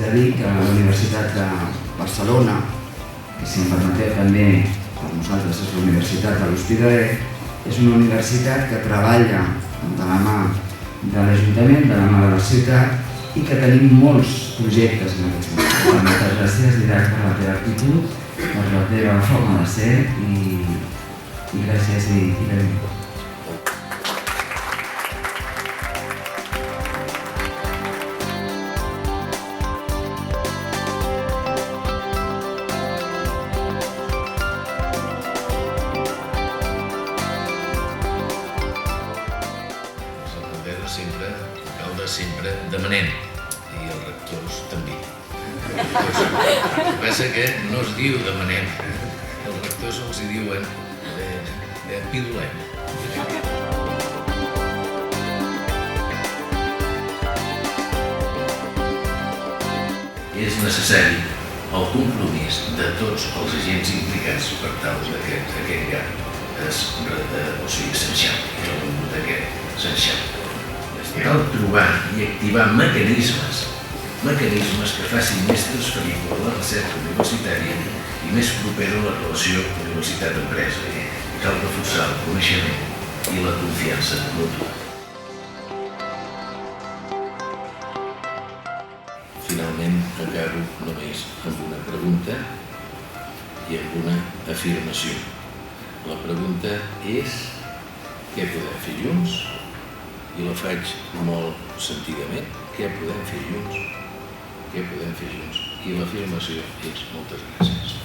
de dir que la Universitat de Barcelona, que si em permeteu també per nosaltres és la Universitat de l'Hospitalet, és una universitat que treballa de la mà de l'Ajuntament, de la mà de la ciutat i que tenim molts projectes en aquest sentit. Moltes gràcies, Didac, per la teva actitud, per la teva forma de ser i gràcies i benvingut. Sempre demanem, i els rectors també. El que passa que no es diu demanem, els rectors els hi diuen pidolem. És necessari el compromís de tots els agents implicats per tal que aquest gap s'enxampi, cal trobar i activar mecanismes que facin més transferible la recerca universitària i més propera la relació universitat-empresa. Cal reforçar el coneixement i la confiança mútua. Finalment, acabo només amb una pregunta i amb una afirmació. La pregunta és: què podem fer junts? I la faig molt sentidament. Què podem fer junts? Què podem fer junts? I l'afirmació és: moltes gràcies.